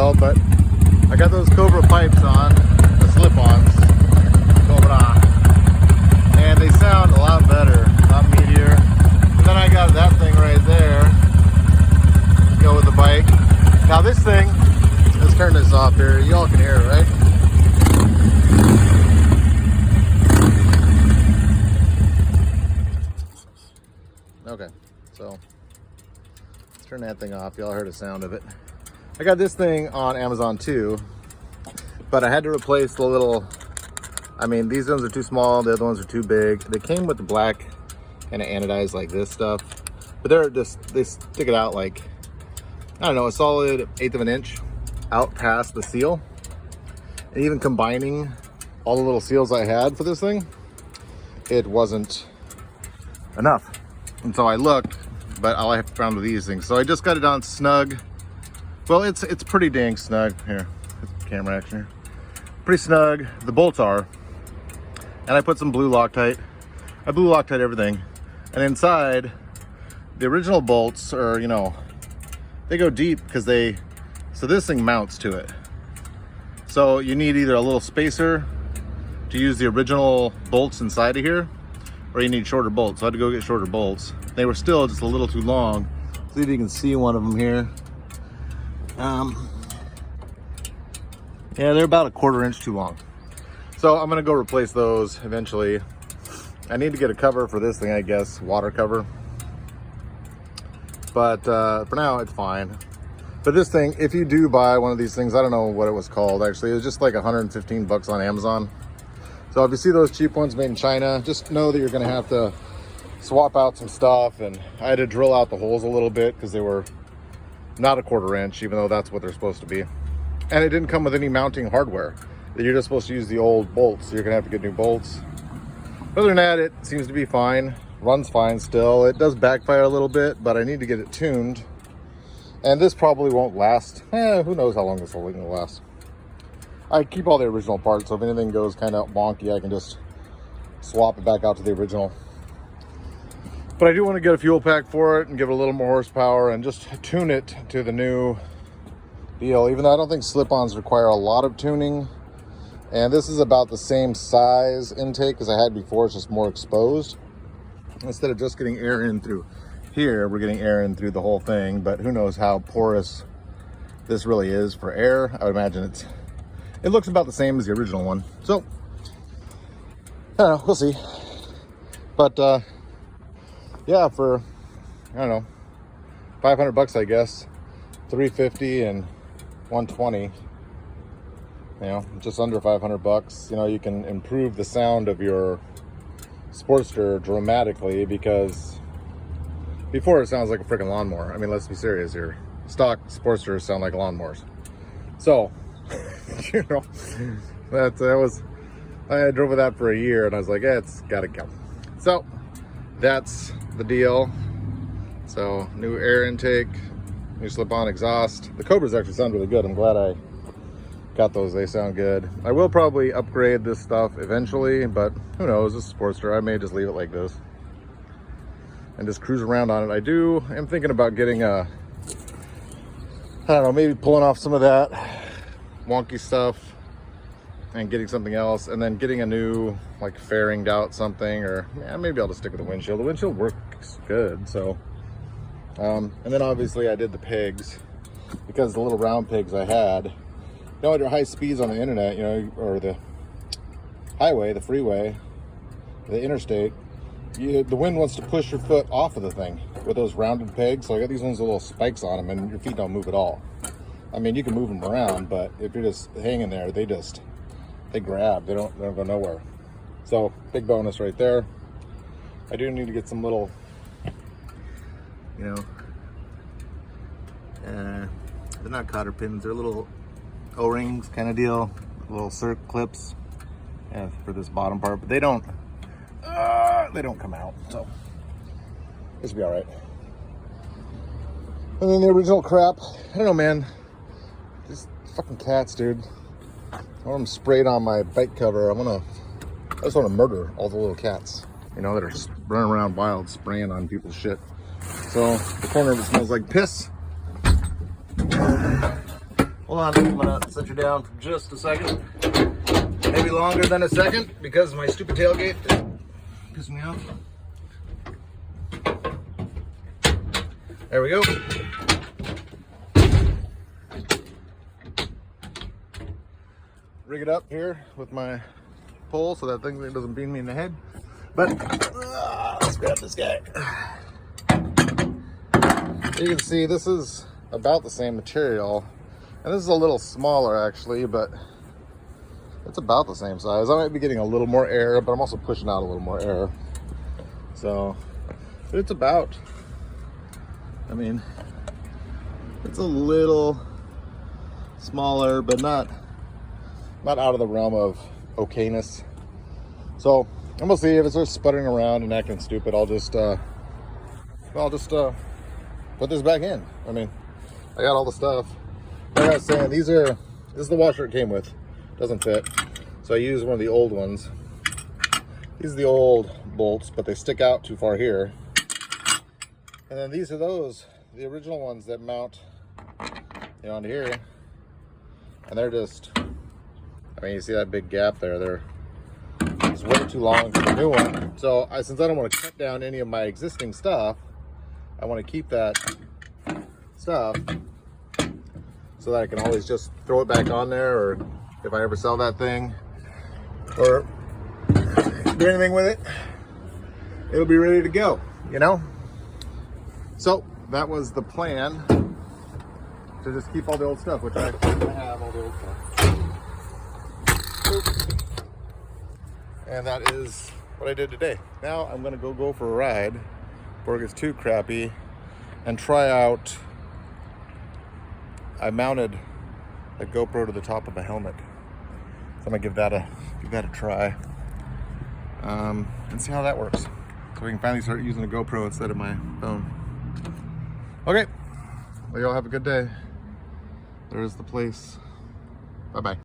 well, but I got those Cobra pipes on, the slip-ons, Cobra, and they sound a lot better, a lot meatier. And then I got that thing right there to go with the bike. Now this thing, let's turn this off here. Y'all can hear it, right? Okay, so let's turn that thing off. Y'all heard the sound of it. I got this thing on Amazon too, but I had to replace the little, I mean, these ones are too small, the other ones are too big. They came with the black kind of anodized like this stuff, but they stick it out like, I don't know, a solid 1/8 of an inch out past the seal. And even combining all the little seals I had for this thing, it wasn't enough. And so I looked, but all I have found with these things. So I just got it on snug. Well, it's pretty dang snug. Here, camera action here. Pretty snug, the bolts are. And I put some blue Loctite. I blue Loctite everything. And inside, the original bolts are, you know, they go deep because so this thing mounts to it. So you need either a little spacer to use the original bolts inside of here, or you need shorter bolts. So I had to go get shorter bolts. They were still just a little too long. See if you can see one of them here. Yeah, they're about 1/4 inch too long. So I'm gonna go replace those eventually. I need to get a cover for this thing, I guess, water cover. But for now, it's fine. But this thing, if you do buy one of these things, I don't know what it was called actually. It was just like 115 bucks on Amazon. So if you see those cheap ones made in China, just know that you're gonna have to swap out some stuff. And I had to drill out the holes a little bit because they were not 1/4 inch, even though that's what they're supposed to be. And it didn't come with any mounting hardware. You're just supposed to use the old bolts, so you're gonna have to get new bolts. Other than that, it seems to be fine. Runs fine still. It does backfire a little bit, but I need to get it tuned. And this probably won't last. Who knows how long this whole thing will last. I keep all the original parts, so if anything goes kind of wonky, I can just swap it back out to the original. But I do want to get a fuel pack for it and give it a little more horsepower and just tune it to the new deal, even though I don't think slip-ons require a lot of tuning. And this is about the same size intake as I had before, it's just more exposed. Instead of just getting air in through here, we're getting air in through the whole thing, but who knows how porous this really is for air. I would imagine it looks about the same as the original one. So, I don't know, we'll see. But yeah, for, I don't know, 500 bucks, I guess, 350 and 120, you know, just under 500 bucks, you know, you can improve the sound of your Sportster dramatically, because before it sounds like a freaking lawnmower. I mean, let's be serious here. Stock Sportsters sound like lawnmowers. So, you know, I drove with that for a year and I was like, yeah, it's gotta go. So that's the deal. So new air intake, new slip-on exhaust. The Cobras actually sound really good. I'm glad I got those. They sound good. I will probably upgrade this stuff eventually, but who knows? This is a Sportster. I may just leave it like this and just cruise around on it. I'm thinking about getting I don't know, maybe pulling off some of that wonky stuff and getting something else, and then getting a new, like, fairinged out something, or yeah, maybe I'll just stick with the windshield. The windshield works good, so. And then obviously I did the pigs, because the little round pigs I had, you know, at your high speeds on the internet, you know, or the highway, the freeway, the interstate, the wind wants to push your foot off of the thing with those rounded pegs. So I got these ones with little spikes on them, and your feet don't move at all. I mean, you can move them around, but if you're just hanging there, they grab. They don't go nowhere. So big bonus right there. I do need to get some little, you know, they're not cotter pins. They're little O-rings kind of deal, little circ clips, yeah, for this bottom part, but they don't come out, so this will be all right. And then the original crap, I don't know, man, these fucking cats, dude. I want them sprayed on my bike cover. I just want to murder all the little cats, you know, that are running around wild, spraying on people's shit. So the corner of it smells like piss. Well, Hold on, I'm gonna set you down for just a second. Maybe longer than a second because my stupid tailgate is pissing me off. There we go. Rig it up here with my pole so that thing doesn't beam me in the head. But let's grab this guy. You can see this is about the same material, and this is a little smaller actually, but it's about the same size. I might be getting a little more air, but I'm also pushing out a little more air. So, but it's about, I mean, it's a little smaller, but not out of the realm of okayness. So I'm gonna see if it starts sputtering around and acting stupid. I'll just put this back in. I mean, I got all the stuff. Like I was saying, this is the washer it came with. Doesn't fit, so I use one of the old ones. These are the old bolts, but they stick out too far here. And then these are the original ones that mount, you know, onto here. And they're just, I mean, you see that big gap there? It's way too long for the new one. So since I don't want to cut down any of my existing stuff, I want to keep that stuff so that I can always just throw it back on there, or if I ever sell that thing or do anything with it, it'll be ready to go, you know? So that was the plan, to just keep all the old stuff, which I have all the old stuff. And that is what I did today. Now I'm gonna go for a ride before it gets too crappy and try out, I mounted a GoPro to the top of a helmet. So I'm gonna give that a try and see how that works. So we can finally start using a GoPro instead of my phone. Okay, well, y'all have a good day. There's the place. Bye-bye.